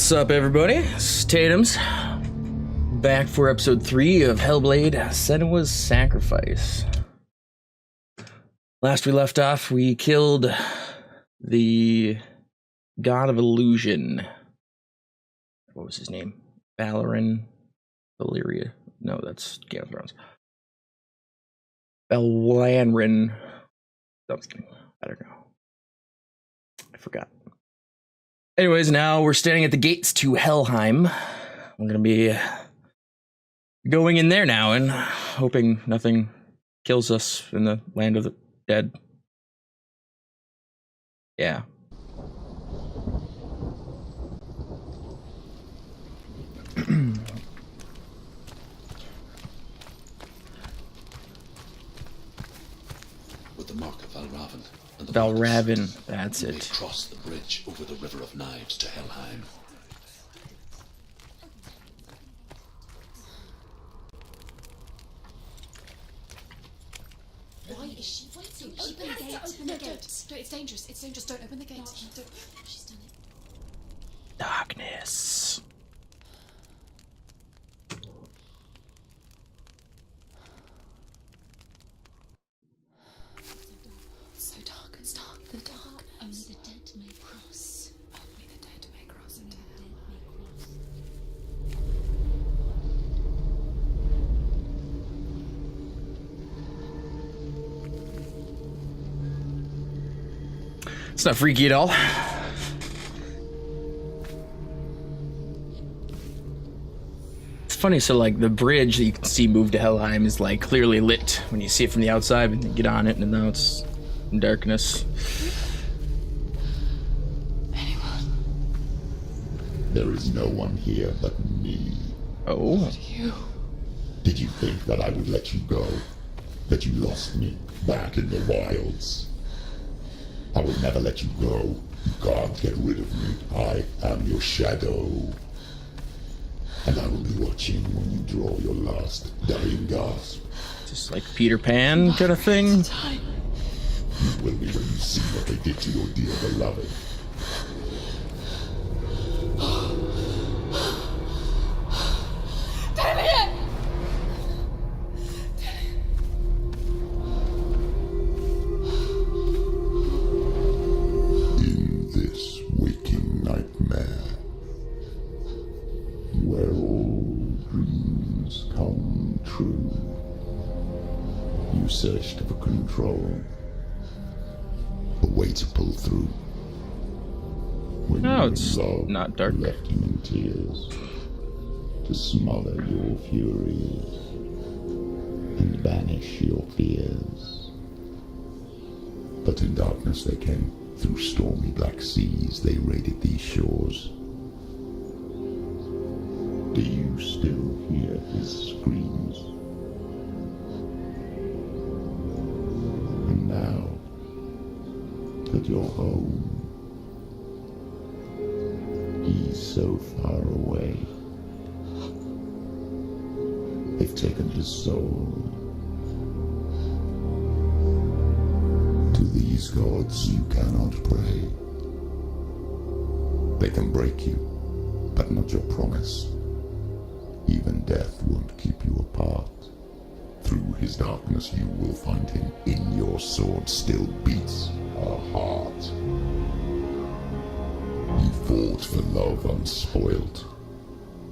What's up, everybody? It's Tateums, back for episode 3 of Hellblade Senua's Sacrifice. Last we left off, we killed the God of Illusion. What was his name? Valyria. No, that's Game of Thrones. Valanrin. Something. I don't know. I forgot. Anyways, now we're standing at the gates to Helheim. We're gonna be going in there now and hoping nothing kills us in the land of the dead. Yeah. With the mark of Valravn and the Valravn, that's they it. cross the bridge over the River of Knives to Helheim. Why is she waiting? Open the gate. Open the gate. No, it's dangerous. It's dangerous. Don't open the gate. Don't. She's done it. Darkness. It's so dark. It's dark. The dark. Only the dead may cross. Only the dead may cross into hell. It's not freaky at all. It's funny, so like the bridge that you can see move to Helheim is like clearly lit when you see it from the outside and you get on it, and now it's in darkness. There is no one here but me. Oh. Did you think that I would let you go? That you lost me back in the wilds? I will never let you go. You can't get rid of me. I am your shadow. And I will be watching when you draw your last dying gasp. Just like Peter Pan kind of thing. You will be when you see what they did to your dear beloved. In this waking nightmare, where all dreams come true, you searched for control, a way to pull through. When No, your it's love not dark. left you in tears, to smother your furies and banish your fears. But in darkness they came, through stormy black seas they raided these shores. Do you still hear his screams? And now that you're home, he's so far away. They've taken his soul. To these gods you cannot pray. They can break you, but not your promise. Even death won't keep you apart. Through his darkness you will find him. In your sword still beats a heart. You fought for love unspoilt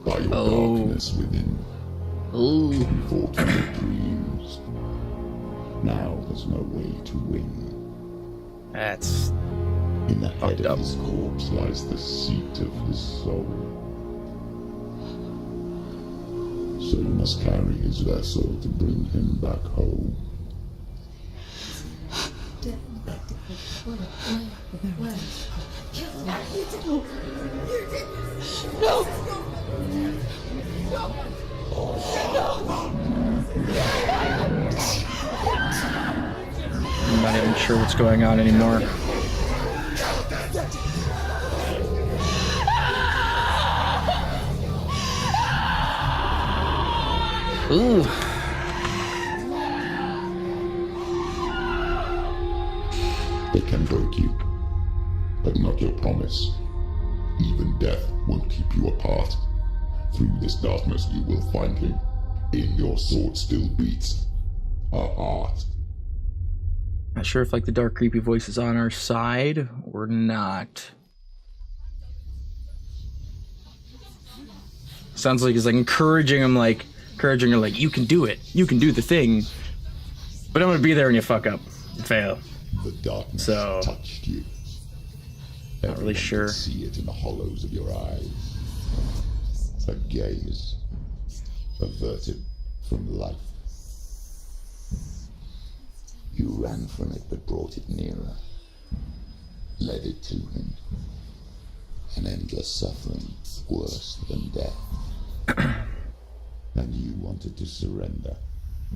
by your darkness within. Ooh. You fought for your dreams. Now there's no way to win. That's In the head fucked of up. his corpse lies the seat of his soul. So you must carry his vessel to bring him back home. I'm not even sure what's going on anymore. Ooh. They can break you, but not your promise. Even death will keep you apart. Through this darkness you will find him. In your sword still beats a heart. Not sure if like the dark creepy voice is on our side or not. Sounds like he's like encouraging her like, you can do it. You can do the thing. But I'm gonna be there when you fuck up and fail. The darkness So, touched you. Not really sure. Could see it in the hollows of your eyes. A gaze averted from life. You ran from it but brought it nearer. Led it to him. An endless suffering worse than death. And you wanted to surrender,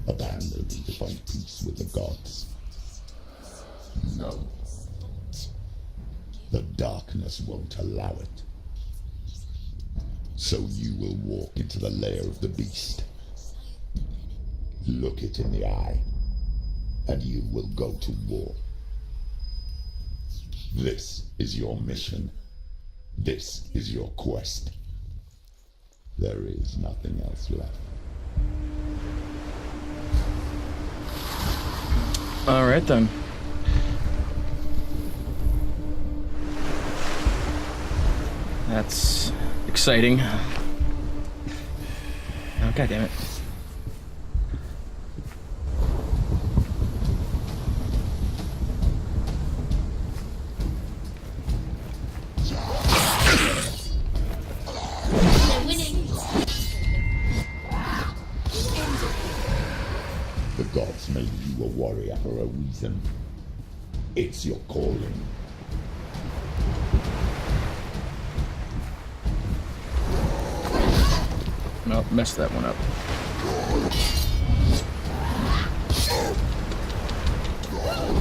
abandon to find peace with the gods. No. The darkness won't allow it. So you will walk into the lair of the beast. Look it in the eye, and you will go to war. This is your mission. This is your quest. There is nothing else left. All right then. That's exciting. Oh, God damn it. They're winning. The gods made you a warrior for a reason. It's your calling. Nope, messed that one up.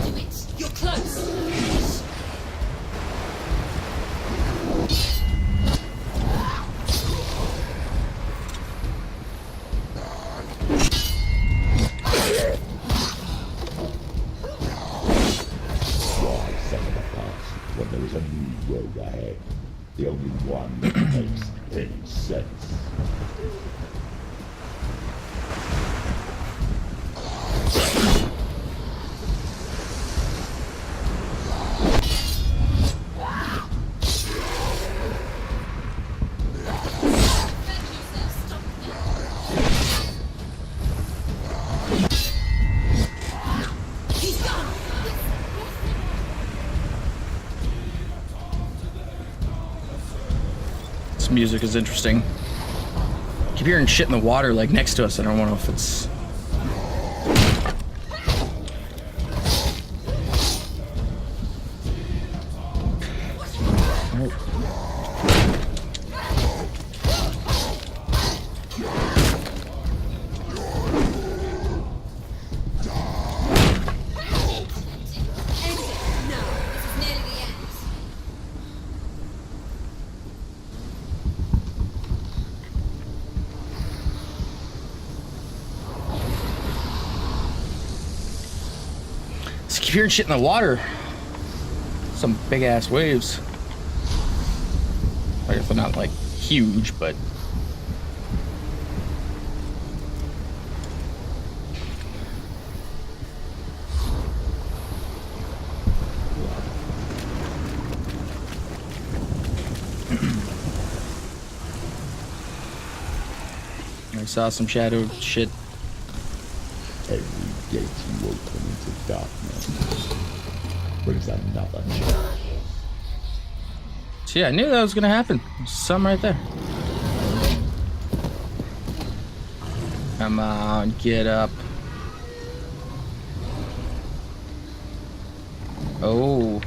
Do it. You're close. Why send the past when there is a new road ahead? The only one that makes any sense. He's gone. This music is interesting. Keep hearing shit in the water like next to us. I don't know if it's... No, this is nearly the end. Just keep hearing shit in the water. Some big ass waves. I guess they're not like huge, but I saw some shadow shit. Every gate you open into darkness brings another challenge. So yeah, I knew that was gonna happen. There's some right there. Come on, get up. Oh,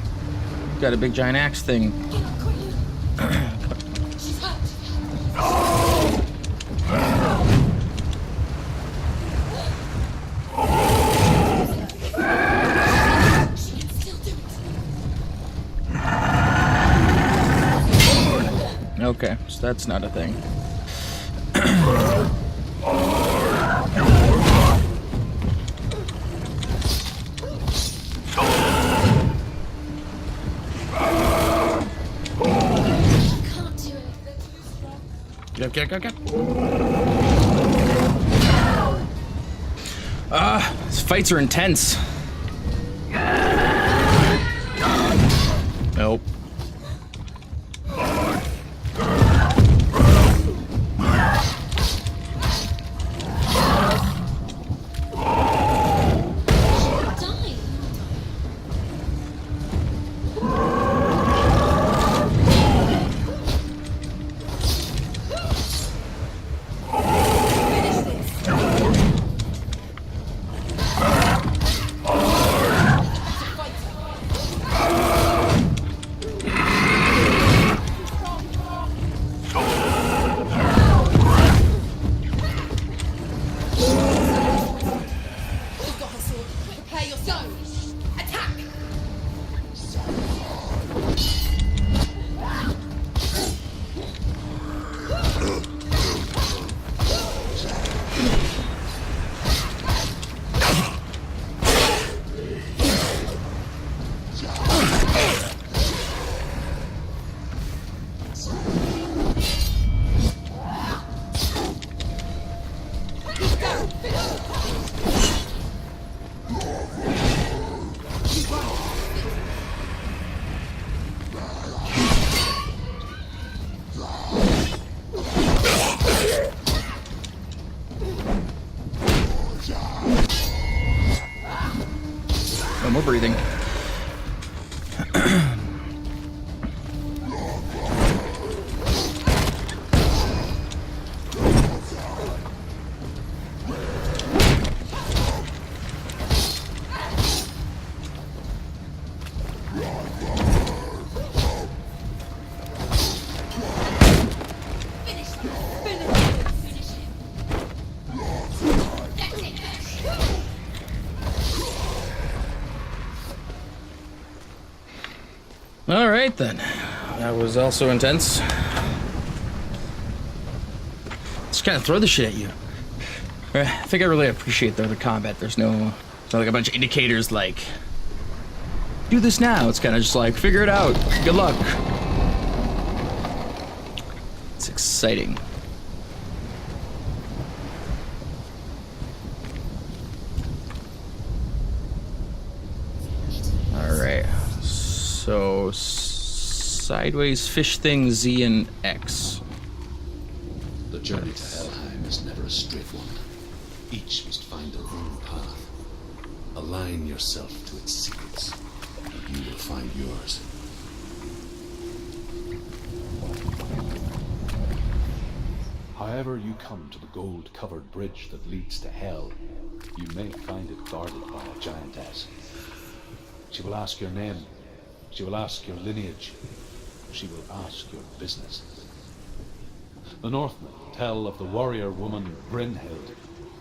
got a big giant axe thing. Get up quickly. She's hurt. She can still do it. Okay, so that's not a thing. Can't do Get up. These fights are intense. Nope. No more breathing. All right, then. That was also intense. Just kind of throw the shit at you. I think I really appreciate the combat. There's no, it's not like a bunch of indicators like, do this now. It's kind of just like, figure it out. Good luck. It's exciting. All right. So, sideways fish thing, Z and X. The journey to Helheim is never a straight one. Each must find their own path. Align yourself to its secrets, and you will find yours. However you come to the gold-covered bridge that leads to Hell, you may find it guarded by a giantess. She will ask your name. She will ask your lineage. She will ask your business. The Northmen tell of the warrior woman Brynhild,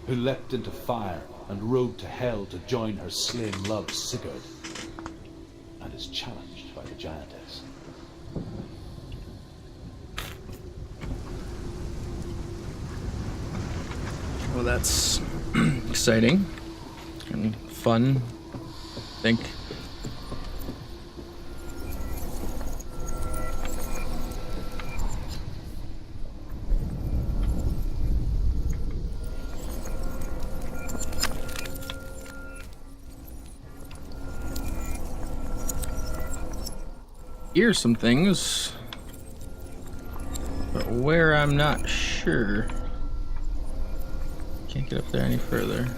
who leapt into fire and rode to Hell to join her slain love Sigurd, and is challenged by the giantess. Well, that's exciting and fun, I think. Hear some things, but where I'm not sure. Can't get up there any further.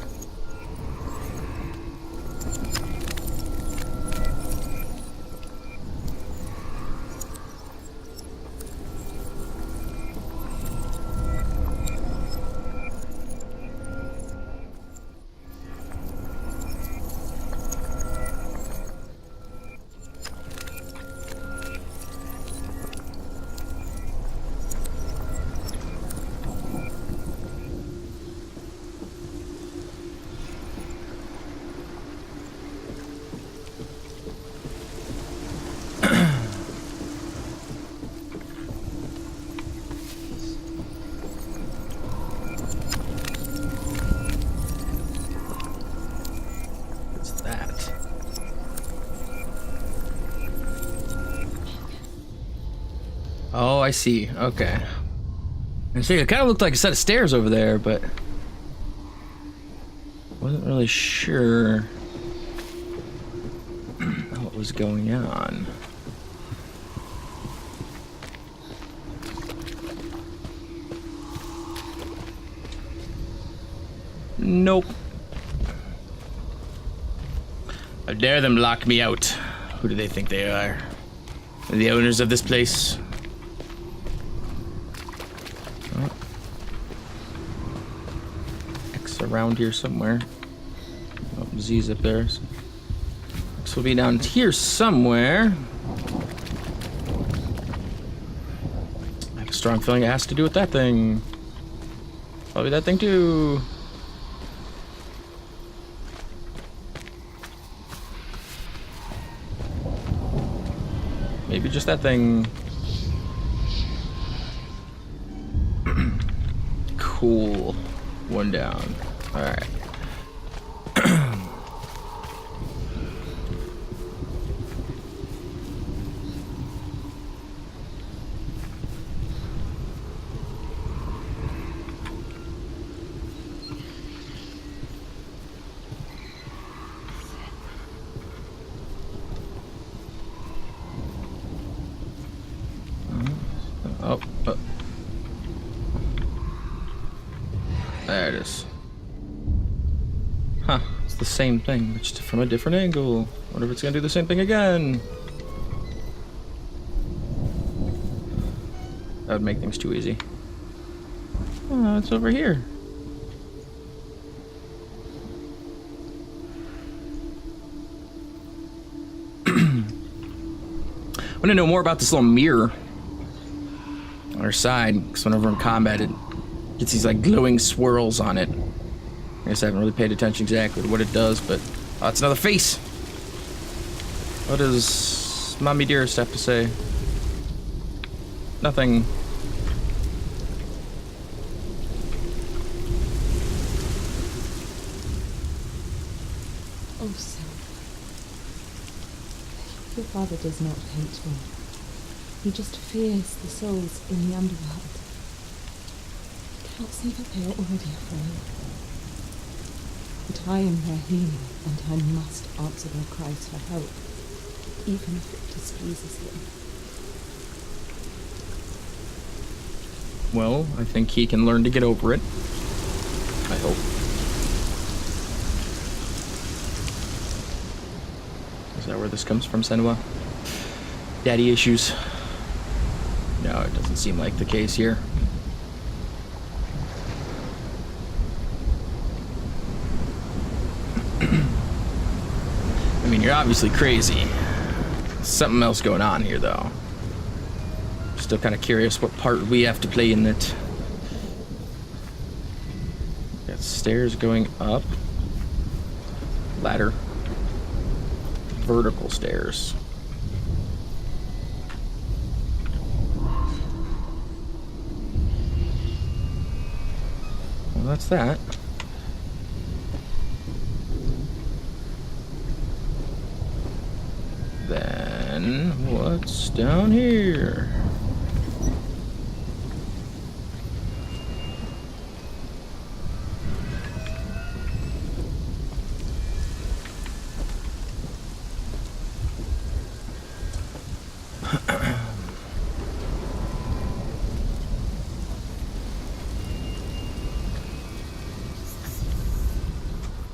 Oh, I see. Okay. And see, it kind of looked like a set of stairs over there, but wasn't really sure what was going on. Nope. How dare them lock me out? Who do they think they are? The owners of this place? Oh. X around here somewhere. Oh, Z's up there. So X will be down here somewhere. I have a strong feeling it has to do with that thing. Probably that thing too. Maybe just that thing. Cool. One down. Alright. Oh. There it is. Huh. It's the same thing, but just from a different angle. Wonder if it's gonna do the same thing again. That would make things too easy. Oh, it's over here. I want to know more about this little mirror on her side, because whenever I'm in combat, it gets these like glowing swirls on it. I guess I haven't really paid attention exactly to what it does, but oh, it's another face. What does Mommy Dearest have to say? Nothing. Oh, son. Your father does not hate me. He just fears the souls in the underworld. He cannot see that they are already afraid. But I am their healer, and I must answer their cries for help, even if it displeases him. Well, I think he can learn to get over it. I hope. Is that where this comes from, Senua? Daddy issues? No, it doesn't seem like the case here. I mean, you're obviously crazy. Something else going on here, though. Still kind of curious what part we have to play in it. Got stairs going up. Ladder. Vertical stairs. Well, that's that. Then, what's down here?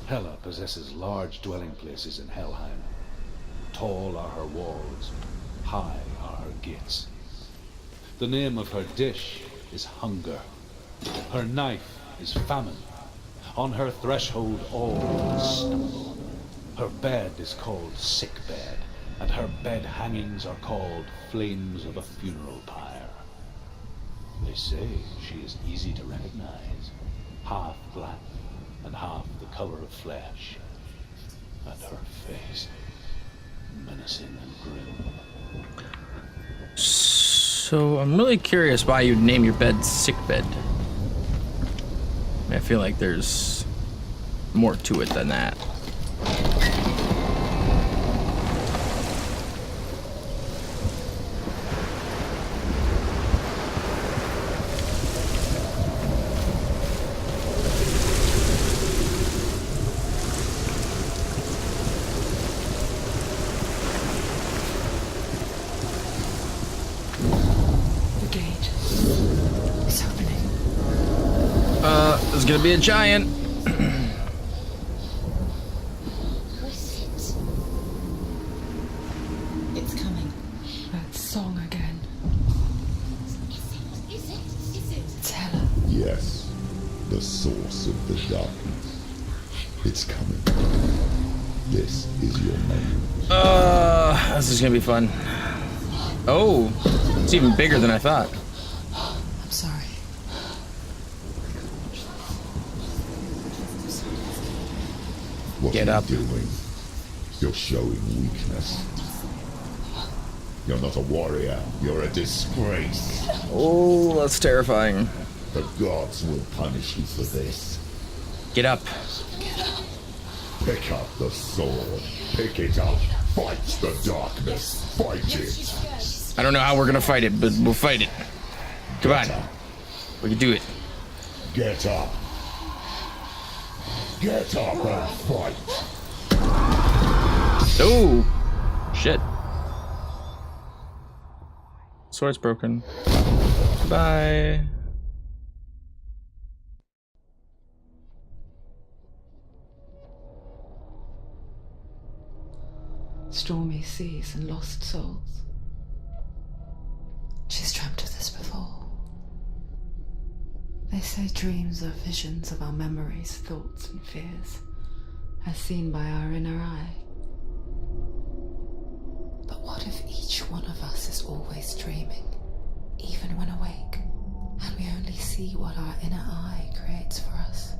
Hela possesses large dwelling places in Helheim. Tall are her walls, high are her gates. The name of her dish is hunger. Her knife is famine. On her threshold all stumble. Her bed is called sick bed, and her bed hangings are called flames of a funeral pyre. They say she is easy to recognize, half black and half the color of flesh, and her face menacing and grim. So I'm really curious why you'd name your bed sick bed. I feel like there's more to it than that. gonna be a giant. It's coming. That song again. Is it? It's Hella. Yes, the source of the darkness. It's coming. This is your name. This is gonna be fun. Oh, it's even bigger than I thought. I'm sorry. What Get are up. you doing? You're showing weakness. You're not a warrior. You're a disgrace. Oh, that's terrifying. The gods will punish you for this. Get up. Pick up the sword. Pick it up. Fight the darkness. Fight it. I don't know how we're gonna fight it, but we'll fight it. Come on. We can do it. Get up. Get up and fight. Oh, shit. Sword's broken. Goodbye. Stormy seas and lost souls. She's dreamt of this before. They say dreams are visions of our memories, thoughts, and fears, as seen by our inner eye. But what if each one of us is always dreaming, even when awake, and we only see what our inner eye creates for us?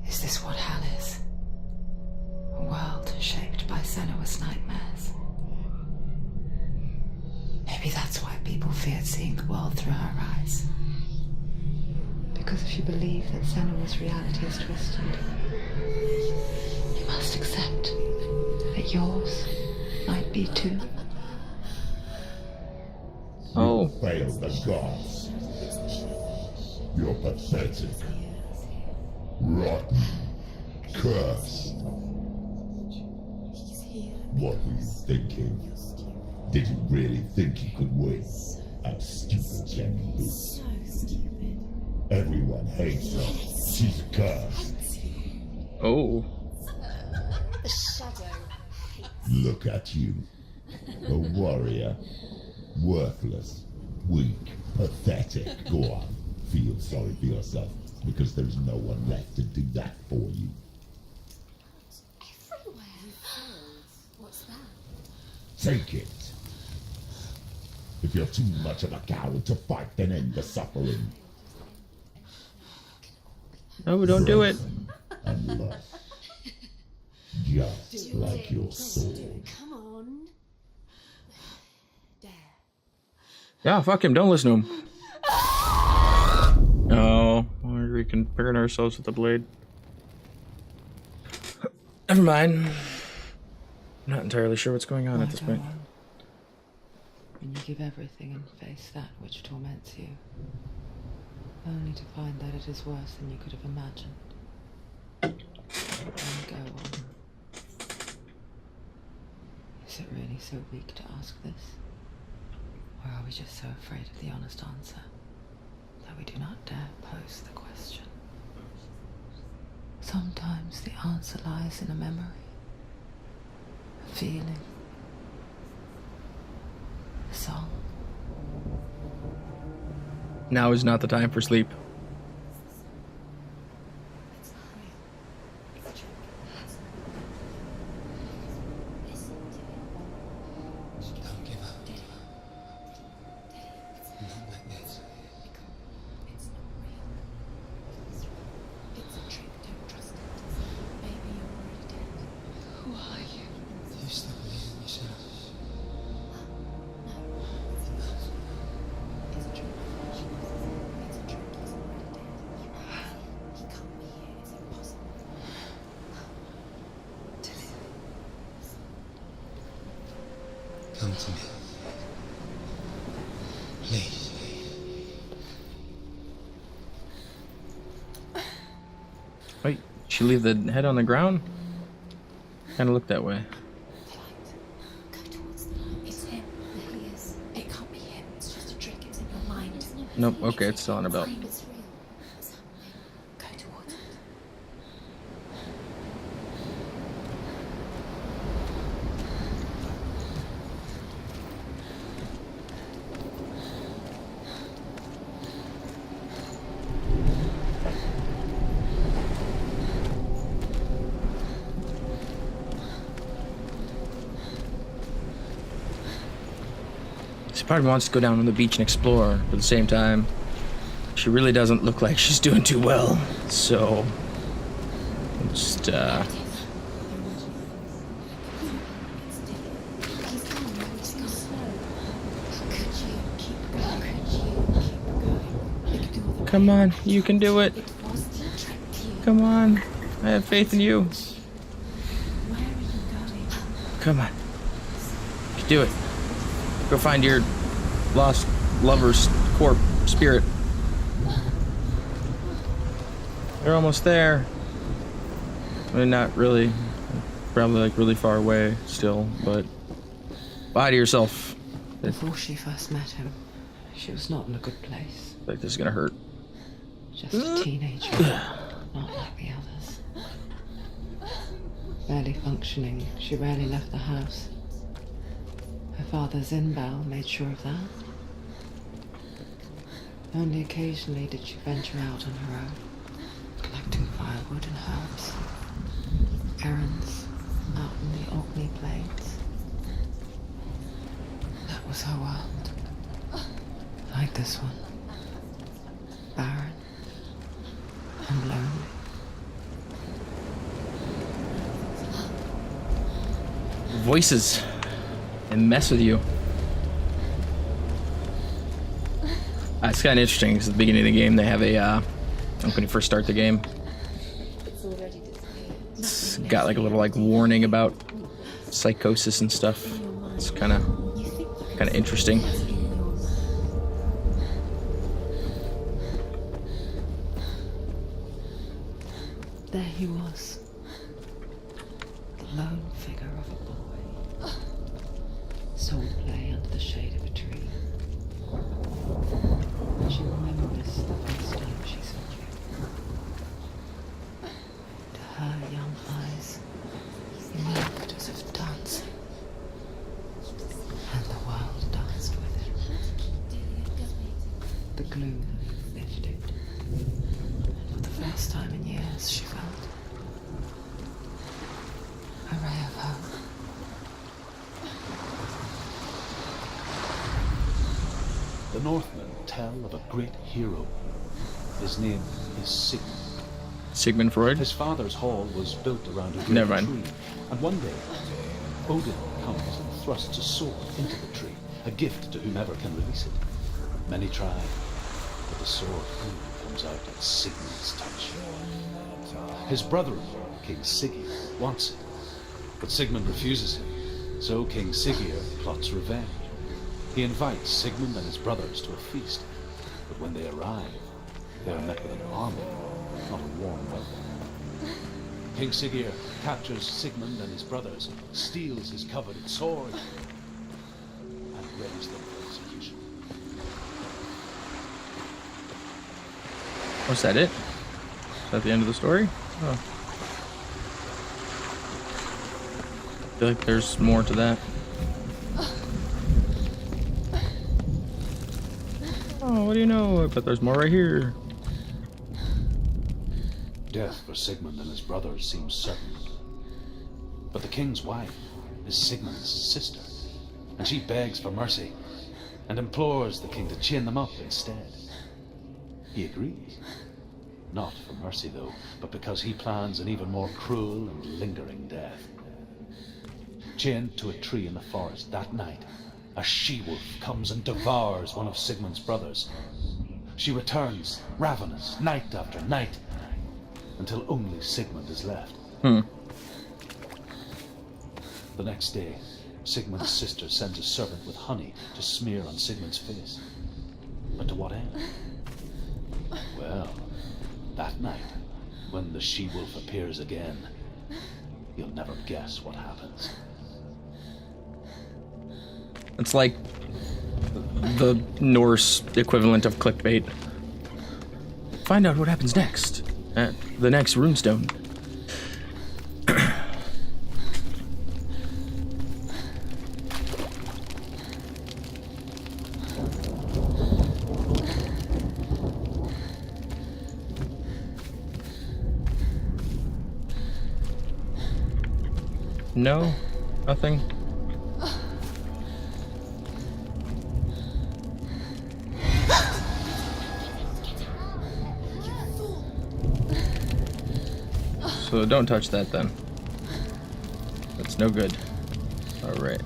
Is this what hell is? A world shaped by Senua's nightmares. Maybe that's why people feared seeing the world through her eyes. Because if you believe that Senua's reality is twisted, you must accept that yours might be too. Oh. You failed the gods. You're pathetic. Rotten. Cursed. What were you thinking? Did you really think you could win? How stupid can you be? So stupid. Everyone hates her. She's cursed. Oh. The shadow. Look at you. A warrior. Worthless. Weak. Pathetic. Go on. Feel sorry for yourself, because there's no one left to do that for you. Everywhere. What's that? Take it. If you're too much of a coward to fight, then end the suffering. No, don't do it. And love. Just like your sword. Come on. There. Yeah, fuck him. Don't listen to him. Oh, we can burn ourselves with the blade. Never mind. I'm not entirely sure what's going on at this point. When you give everything and face that which torments you, only to find that it is worse than you could have imagined. Then go on. Is it really so weak to ask this? Or are we just so afraid of the honest answer that we do not dare pose the question? Sometimes the answer lies in a memory, a feeling, a song. Now is not the time for sleep. Don't give up. Not like this. It's not real. It's a trick, don't trust it. Maybe you're already dead. Who are you? You still believe in yourself. It's a trick. It's a trick. He's already dead. He can't be here. It's impossible. Come to me. Please. Wait, she leave the head on the ground? Kind of looked that way. The light. Go towards the light. It's him. There he is. It can't be him. It's just a trick. It's in your mind. Nope, okay, it's still on her belt. It's part of me wants to go down on the beach and explore, but at the same time, she really doesn't look like she's doing too well. So, just, come on, you can do it. Come on, I have faith in you. Come on, you can do it. Go find your lost lover's corpse spirit. You're almost there. I mean, not really. Probably like really far away still, but bye to yourself. Before she first met him, she was not in a good place. Like this is gonna hurt. Just a teenager, not like the others. Barely functioning, she rarely left the house. Her father's in-bell made sure of that. Only occasionally did she venture out on her own, collecting firewood and herbs, errands out in the Orkney Plains. That was her world. Like this one. Barren and lonely. Voices and mess with you. It's kind of interesting because at the beginning of the game they have a when you first start the game, it's got like a little like warning about psychosis and stuff. It's kind of interesting. There he was, the lone figure of a boy, saw play under the shade of a tree. She remembers the first time she saw you. To her young eyes, you moved as if dancing, and the world danced with it. The gloom lifted, and for the first time in years she felt a ray of hope. The Northmen tell of a great hero. His name is Sigmund. Sigmund Freud. His father's hall was built around a great Never mind. tree, and one day Odin comes and thrusts a sword into the tree, a gift to whomever can release it. Many try, but the sword only comes out at Sigmund's touch. His brother-in-law, King Siggeir, wants it, but Sigmund refuses him, so King Siggeir plots revenge. He invites Sigmund and his brothers to a feast, but when they arrive, they are met with an army, not a warm welcome. King Siggeir captures Sigmund and his brothers, steals his coveted sword, and readies them for execution. Was that it? Is that the end of the story? Oh. I feel like there's more to that. Oh, what do you know? But there's more right here. Death for Sigmund and his brothers seems certain. But the king's wife is Sigmund's sister, and she begs for mercy and implores the king to chain them up instead. He agrees. Not for mercy, though, but because he plans an even more cruel and lingering death. Chained to a tree in the forest that night, a she-wolf comes and devours one of Sigmund's brothers. She returns, ravenous, night after night, until only Sigmund is left. The next day, Sigmund's sister sends a servant with honey to smear on Sigmund's face. But to what end? Well, that night, when the she-wolf appears again, you'll never guess what happens. It's like the Norse equivalent of clickbait. Find out what happens next at the next runestone. No, nothing. So don't touch that then. That's no good. Alright.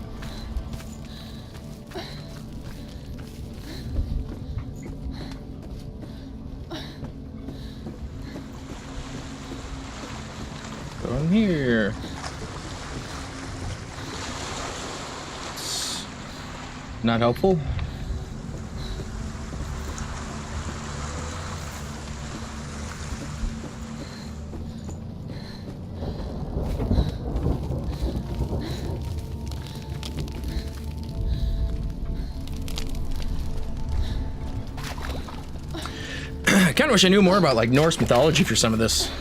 Go in here. It's not helpful. I kind of wish I knew more about like Norse mythology for some of this.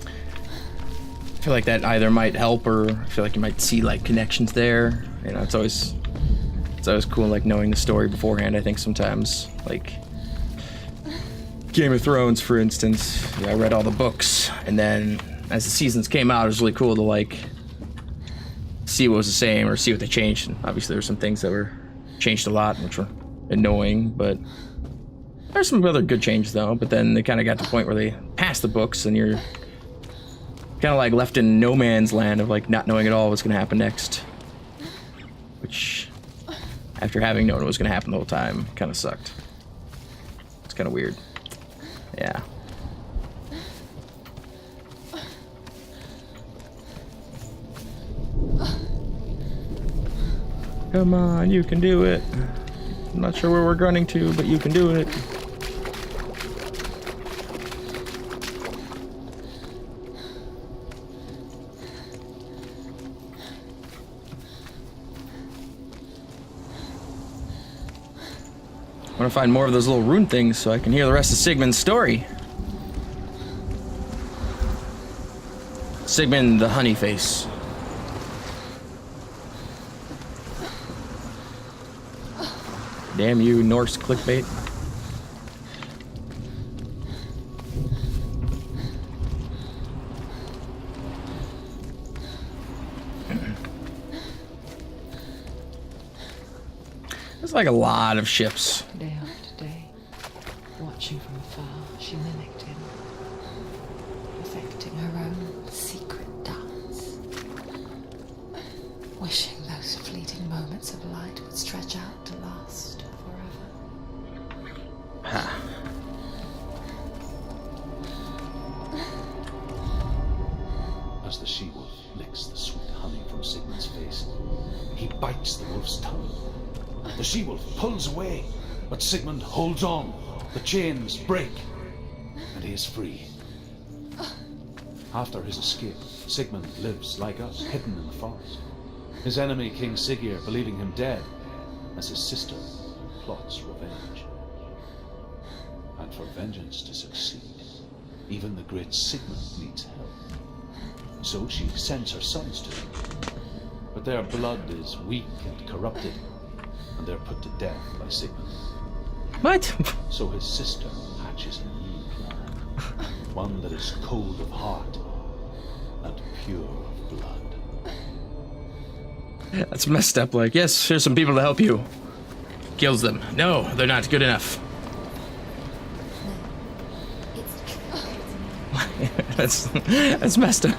I feel like that either might help, or I feel like you might see like connections there. You know, it's always cool like knowing the story beforehand. I think sometimes like Game of Thrones, for instance. Yeah, I read all the books, and then as the seasons came out, it was really cool to like see what was the same or see what they changed. And obviously, there were some things that were changed a lot, which were annoying, but. There's some other good changes though, but then they kind of got to the point where they passed the books and you're kind of like left in no man's land of like not knowing at all what's going to happen next. Which, after having known what was going to happen the whole time, kind of sucked. It's kind of weird. Yeah. Come on, you can do it. I'm not sure where we're running to, but you can do it. I want to find more of those little rune things so I can hear the rest of Sigmund's story. Sigmund the Honeyface. Damn you, Norse clickbait. There's like a lot of ships. Day after day, watching from afar, she mimicked him, perfecting her own secret dance, wishing those fleeting moments of light would stretch out to last forever. Ha. As the she-wolf licks the sweet honey from Sigmund's face, he bites the wolf's tongue. The she-wolf pulls away, but Sigmund holds on. The chains break, and he is free. After his escape, Sigmund lives like us, hidden in the forest. His enemy, King Siggeir, believing him dead, as his sister plots revenge. And for vengeance to succeed, even the great Sigmund needs help. So she sends her sons to him. But their blood is weak and corrupted, and they're put to death by Sigmund. What? So his sister hatches a new plan. One that is cold of heart and pure of blood. That's messed up. Like, yes, here's some people to help you. Kills them. No, they're not good enough. That's messed up.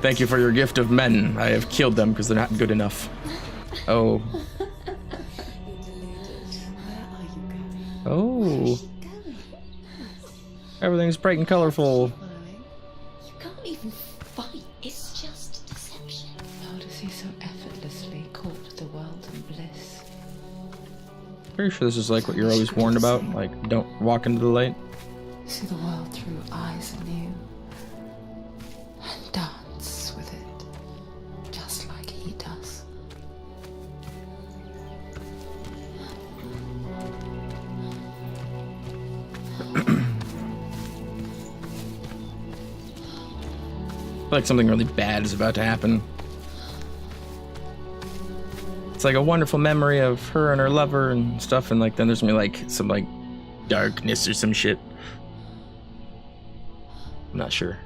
Thank you for your gift of men. I have killed them because they're not good enough. Oh. Oh. Everything's bright and colorful. You can't even fight. It's just deception. How does he so effortlessly court the world and bliss? Pretty sure this is like what you're always warned about. Like, don't walk into the light. See the world through eyes anew and dance with it, just like he does. I feel like something really bad is about to happen. It's like a wonderful memory of her and her lover and stuff, and like then there's gonna be like some like darkness or some shit. I'm not sure.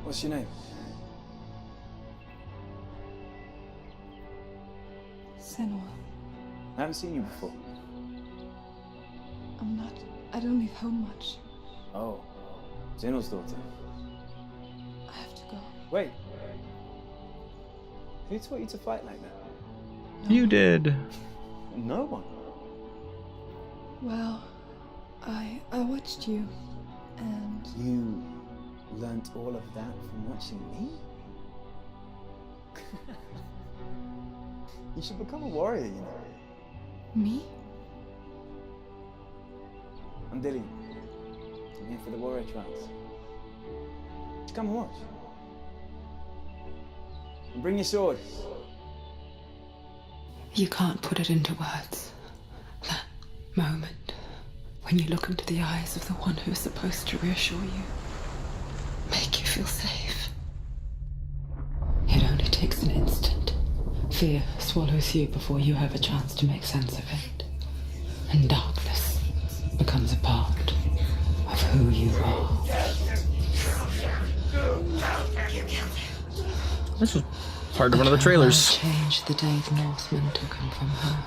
What's your name? I haven't seen you before. I don't leave home much. Oh, Zeno's daughter. I have to go. Wait. Who taught you to fight like that? You did. No one. Well, I watched you, and You learnt all of that from watching me? You should become a warrior, you know. me? I'm Dillian. I'm here for the warrior trials. Just come and watch. And bring your sword. You can't put it into words. That moment when you look into the eyes of the one who is supposed to reassure you, make you feel safe. It only takes an instant. Fear swallows you before you have a chance to make sense of it. And darkness becomes a part of who you are. This was part of one of the trailers. Changed the day the Northmen took him from her.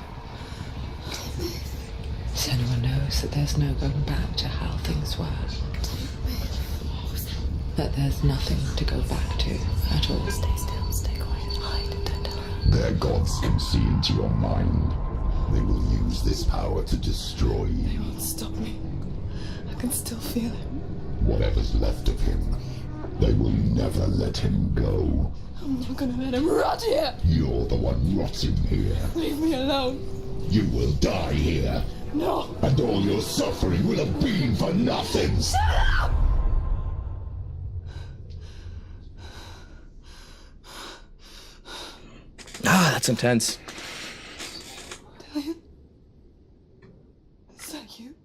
Senua knows that there's no going back to how things were. That there's nothing to go back to at all. Stay still, stay quiet, hide, don't tell her. Their gods can see into your mind. They will use this power to destroy They you. won't stop me. I can still feel him. Whatever's left of him, they will never let him go. I'm not gonna let him rot here. You're the one rotting here. Leave me alone. You will die here, No. and all your suffering will have been for nothing. Ah, that's intense. Dillian? Is that you?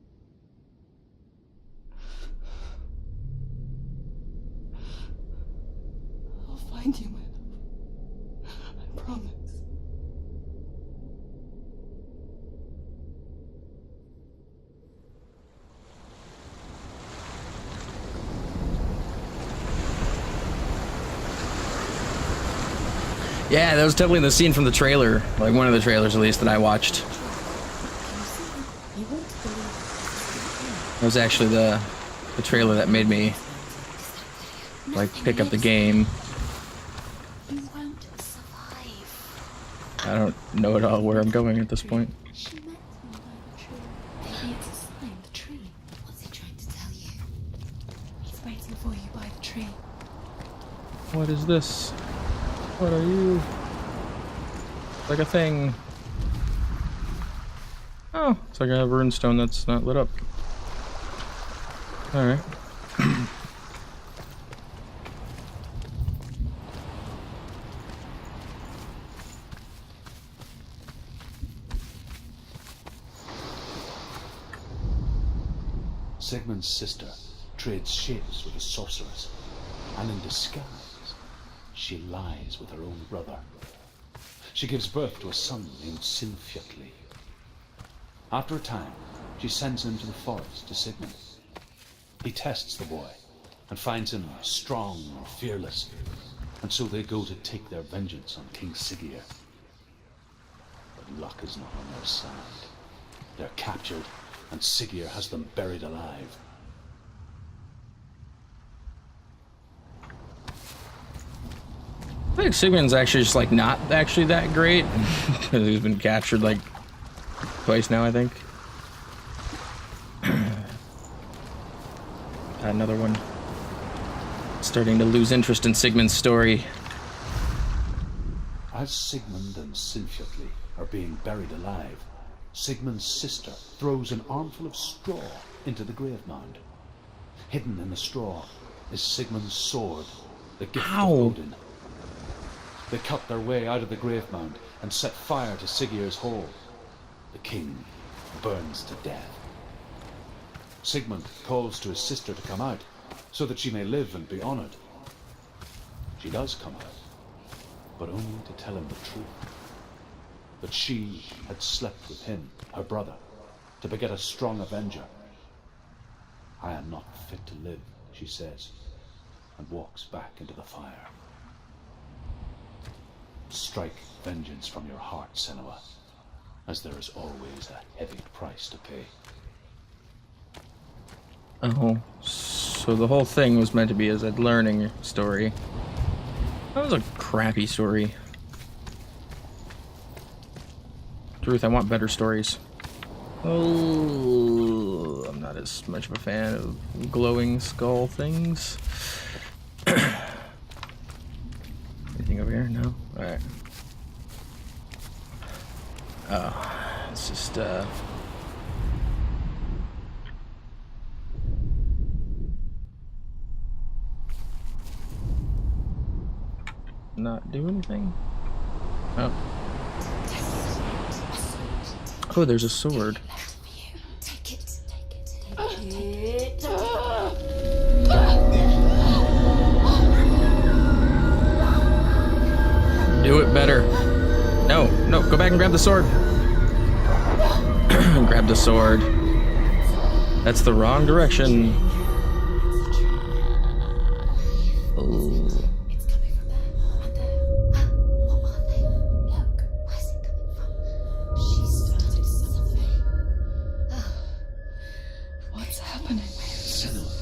I'll find you, my love. I promise. Yeah, that was definitely the scene from the trailer. Like one of the trailers, at least, that I watched. That was actually the trailer that made me like pick up the game. You won't survive. I don't know at all where I'm going at this point. She met him by the tree. Maybe it's a sign, the tree. What's he trying to tell you? He's waiting for you by the tree. What is this? What are you? Like a thing. Oh, it's like a runestone that's not lit up. Alright. Sigmund's sister trades shapes with a sorceress, and in disguise, she lies with her own brother. She gives birth to a son named Sinfjotli. After a time, she sends him to the forest to Sigmund. He tests the boy and finds him strong and fearless, and so they go to take their vengeance on King Siggeir. But luck is not on their side. They're captured, and Siggeir has them buried alive. I think Sigmund's actually just like not actually that great. Because he's been captured like twice now, I think. Another one. Starting to lose interest in Sigmund's story. As Sigmund and Sinfjotli are being buried alive, Sigmund's sister throws an armful of straw into the grave mound. Hidden in the straw is Sigmund's sword, the gift of Odin. They cut their way out of the grave mound and set fire to Siggeir's hall. The king burns to death. Sigmund calls to his sister to come out, so that she may live and be honored. She does come out, but only to tell him the truth. That she had slept with him, her brother, to beget a strong avenger. I am not fit to live, she says, and walks back into the fire. Strike vengeance from your heart, Senua. as there is always a heavy price to pay. Oh, so the whole thing was meant to be as a learning story. That was a crappy story. Truth, I want better stories. Oh, I'm not as much of a fan of glowing skull things. Anything over here? No? Alright. Oh, it's just, not do anything? Oh. Oh, there's a sword. Take it. Take it. Do it better. No, go back and grab the sword. Grab the sword. That's the wrong direction. Oh. It's coming from there. And there. What are they? Look, where's it coming from? She started something. What's happening? Senua,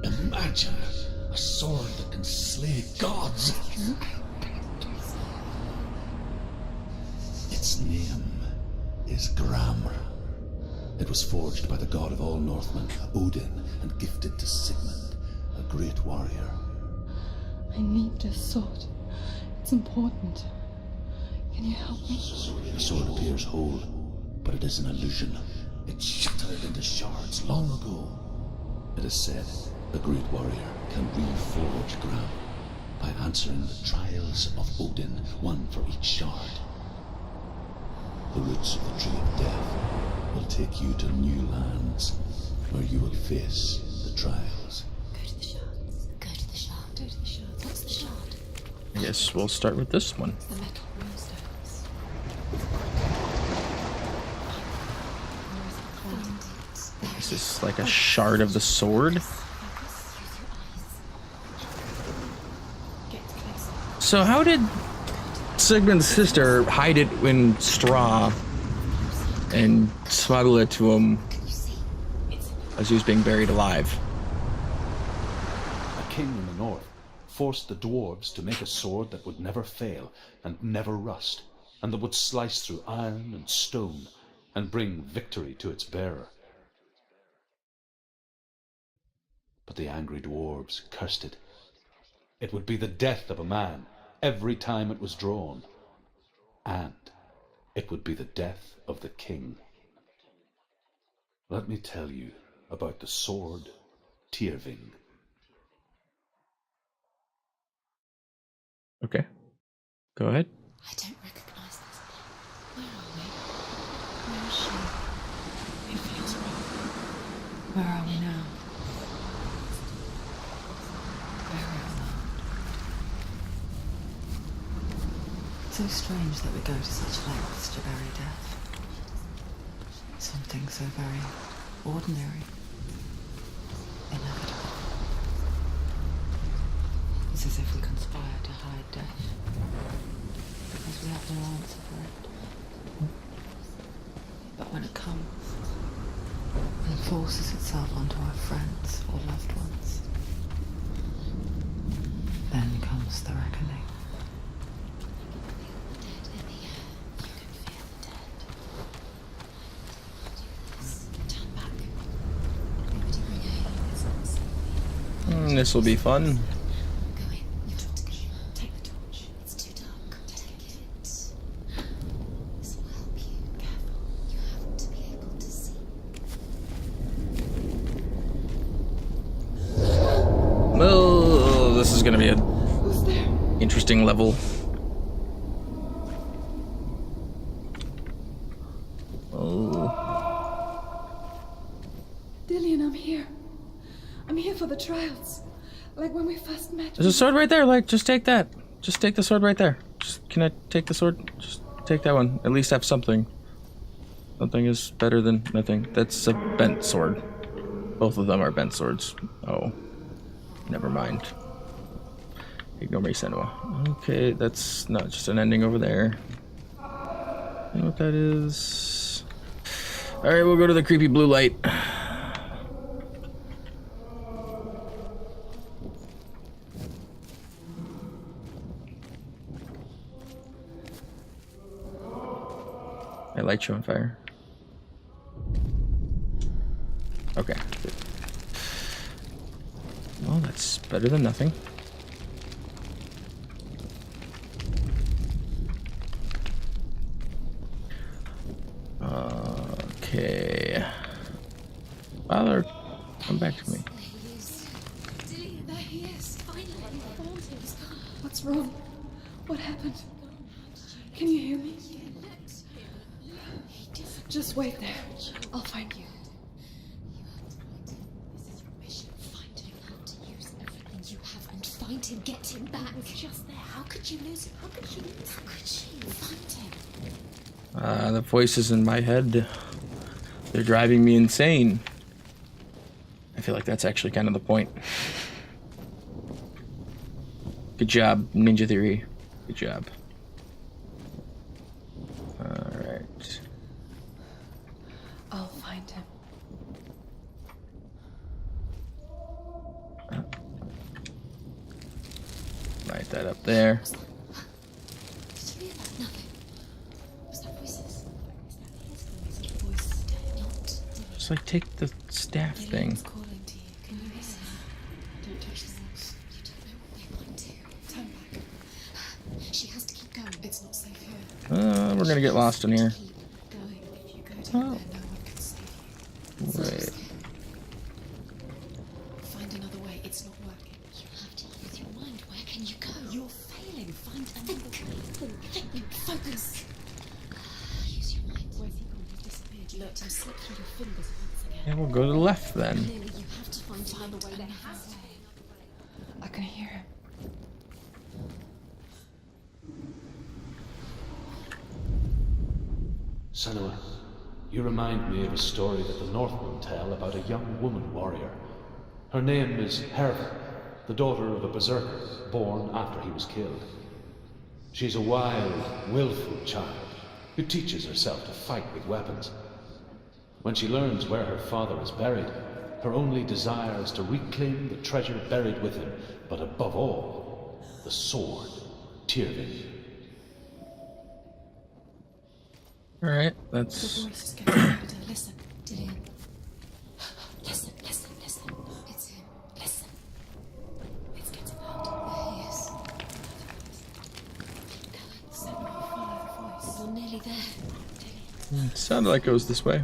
imagine a sword that can slay gods. Its name is Gramr. It was forged by the god of all Northmen, Odin, and gifted to Sigmund, a great warrior. I need this sword. It's important. Can you help me? The sword appears whole, but it is an illusion. It shattered into shards long ago. It is said the great warrior can reforge Gramr by answering the trials of Odin, one for each shard. The roots of the Tree of Death will take you to new lands where you will face the trials. Go to the shards. Go to the shard. Go to the shard. What's the shard? I guess we'll start with this one. The metal runestones. Is this like a shard of the sword? So how did Sigmund's sister hide it in straw and smuggle it to him as he was being buried alive? A king in the north forced the dwarves to make a sword that would never fail and never rust, and that would slice through iron and stone and bring victory to its bearer. But the angry dwarves cursed it. It would be the death of a man every time it was drawn, and it would be the death of the king. Let me tell you about the sword Tyrving. Okay. Go ahead. I don't recognize this. Where are we? Where is she? It feels wrong. Where are we now? Very alone. It's so strange that we go to such lengths to bury death. Something so very ordinary. Inevitable. It's as if we conspire to hide death. Because we have no answer for it. But when it comes, when it forces itself onto our friends or loved ones, then comes the reckoning. Dead in the air. You can feel the dead. Do this. Turn back. Nobody bring aid. It's not safe. This will be fun. Go in. You talk to Gale. Take the torch. It's too dark. Take it. This will help you. Careful. You have to be able to see. Oh, this is gonna be a Who's there? interesting level. Oh, Dillian, I'm here. I'm here for the trials. Like when we first met. there's a sword right there. Like, just take that. Just take the sword right there. Just, can I take the sword? Just take that one. At least have something. Something is better than nothing. That's a bent sword. Both of them are bent swords. Oh, never mind. Ignore me, Senua. Okay, that's not just an ending over there. know what that is. Alright, we'll go to the creepy blue light. I light you on fire. Okay. Good. Well, that's better than nothing. Okay. Father, come back to me. Dillian, there he is. Finally, you found him. What's wrong? What happened? Can you hear me? Just wait there. I'll find you. This is your mission. Find him. You have to use everything you have and find him. Get him back. He was just there. How could you lose him? How could she lose him? How could she? Find him. The voices in my head, they're driving me insane. I feel like that's actually kind of the point. Good job, Ninja Theory. Good job. Alright. I'll find him. Light that up there. Did you hear that? Nothing. Was that voices? Is that his voice? Not. Just like take the staff thing. Dillian's calling to you. Can you listen? Don't touch the walls. You don't know what they might do. Turn back. She has to keep going. It's not safe here. We're gonna get lost in here. Keep going. If you go down there, no one can save you. Wait. Find another way. It's not working. You have to use your mind. Where can you go? You're failing. Find another way. Think. Focus. Use your mind. Where's he gone? He's disappeared. You let him slip through your fingers once again. Yeah, we'll go to the left then. Clearly, you have to find another way. There has to be. I can hear him. Senua, you remind me of a story that the Northmen tell about a young woman warrior. Her name is Herva, the daughter of a berserker born after he was killed. She's a wild, willful child who teaches herself to fight with weapons. When she learns where her father is buried, her only desire is to reclaim the treasure buried with him, but above all, the sword, Tyrvin. Alright, The that's... voice is getting louder. Listen. Dillian. Listen. It's him. Listen. It's getting louder. There he is. Keep going. Senua, follow the voice. You're nearly there. Dillian, It sounded like it was this way.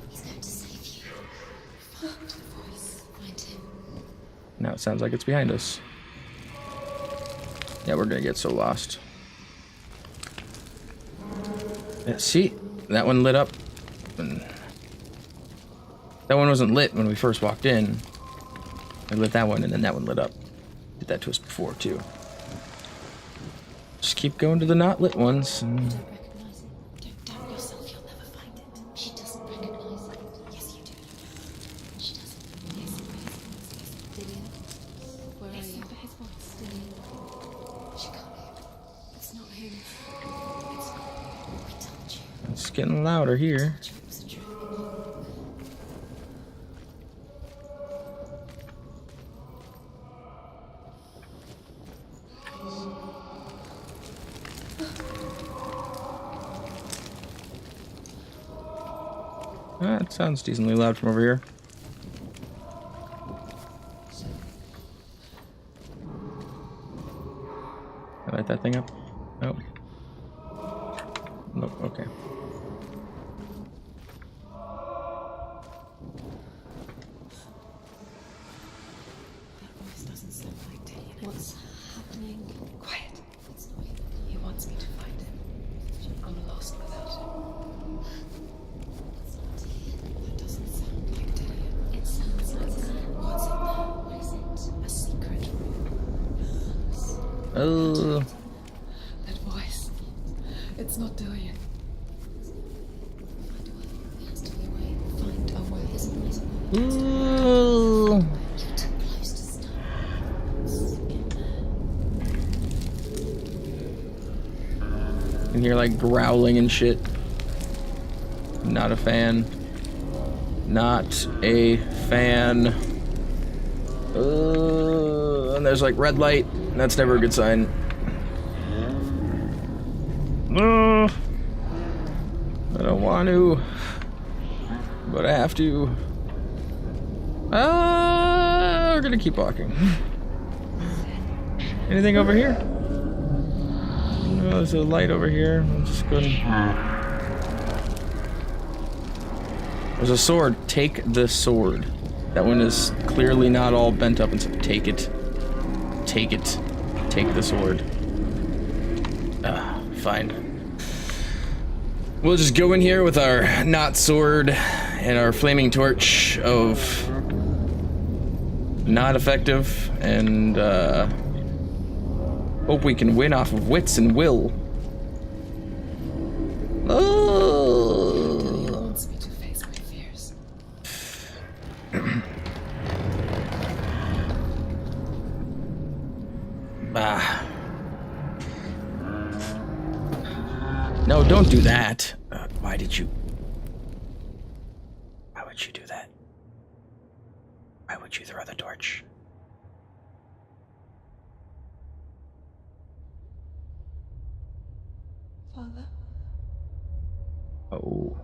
he's going to save you. Find the voice. Find him. Now it sounds like it's behind us. Yeah, we're gonna get so lost. Yeah, see? That one lit up. And that one wasn't lit when we first walked in. I lit that one and then that one lit up. Did that to us before too. Just keep going to the not lit ones. You don't recognize it. Don't doubt yourself. You'll never find it. She doesn't recognize it. Yes, you do. She doesn't. Yes. Dillian, where are you? Listen for his voice. Dillian. She can't hear. It's not him. It's not. We told you. It's getting louder here. It was a trick. It sounds decently loud from over here. Can I light that thing up? Nope. Nope, okay. That voice doesn't sound like Dillian. What's happening? Quiet. It's not him. He wants me to find him. I'm lost without him. It's not Dillian. That doesn't sound like Dillian. It sounds like that. What's in there? What is it? A secret room. Oh, That voice. It's not Dillian. Find a way. There has to be a way. Find a way. There's always a way. ooh. You're too close to stop. Get there. can hear like growling and shit. Not a fan. Not a fan. And there's like red light. That's never a good sign. I don't want to, but I have to. We're gonna keep walking. Anything over here? No, there's a light over here. I'm just going. There's a sword. Take the sword. That one is clearly not all bent up and stuff. Take it. Take it. Take the sword. Fine. We'll just go in here with our not sword and our flaming torch of not effective and hope we can win off of wits and will. He wants me to face my fears. No, don't do that. Why would you do that? Why would you throw the torch? Father, Oh.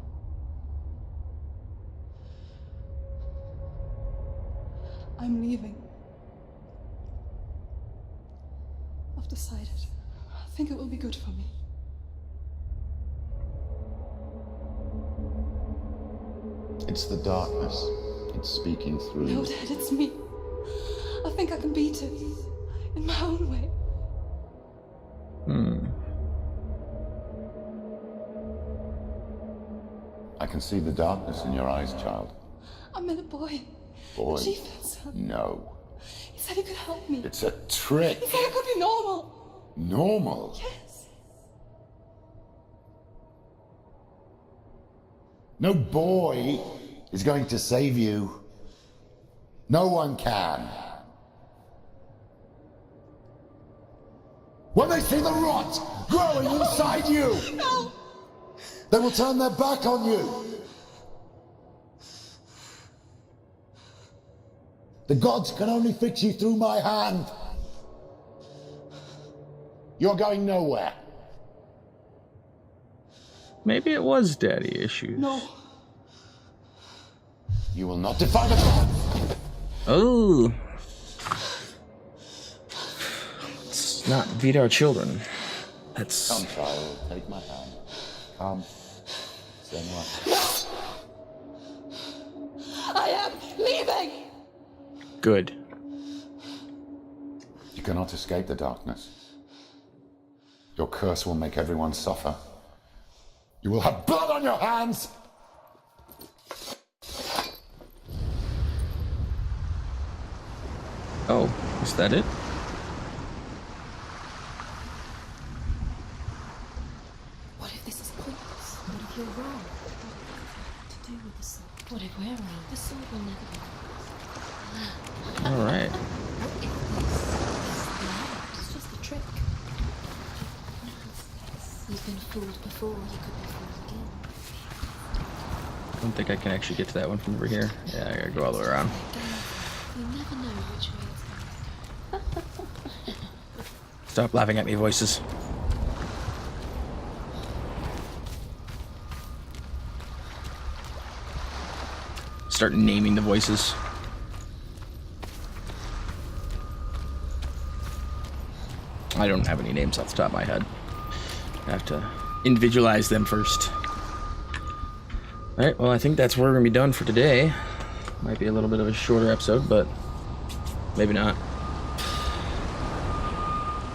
I'm leaving. I've decided. I think it will be good for me. It's the darkness. It's speaking through No, you. Dad, it's me. I think I can beat it. In my own way. I can see the darkness in your eyes, child. I met a boy. Boy. Chief son. No. He said he could help me. It's a trick. He said I could be normal. Normal. Yes. No boy is going to save you. No one can. When they see the rot growing inside you, No. they will turn their back on you. The gods can only fix you through my hand. You're going nowhere. Maybe it was daddy issues. No. You will not defy the gods. Oh. Let's not beat our children. That's... Come, child, take my hand. Come. Senua. I am leaving. good. You cannot escape the darkness. Your curse will make everyone suffer. You will have blood on your hands! Oh, is that it? What if this is pointless? What if you're wrong? What to do with the sword? What if we're wrong? The sword will never be wrong. All right. What if this is just a trick? You've been fooled before, you could be fooled again. I don't think I can actually get to that one from over here. Yeah, I gotta go all the way around. You never know which way it's going to go. Stop laughing at me, voices. Start naming the voices. I don't have any names off the top of my head. I have to individualize them first. Alright, well, I think that's where we're gonna be done for today. Might be a little bit of a shorter episode, but maybe not.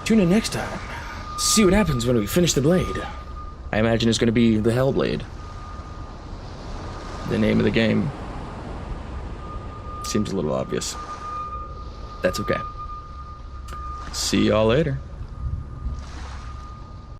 Tune in next time. See what happens when we finish the blade. I imagine it's gonna be the Hellblade. The name of the game. Seems a little obvious. That's okay. See y'all later.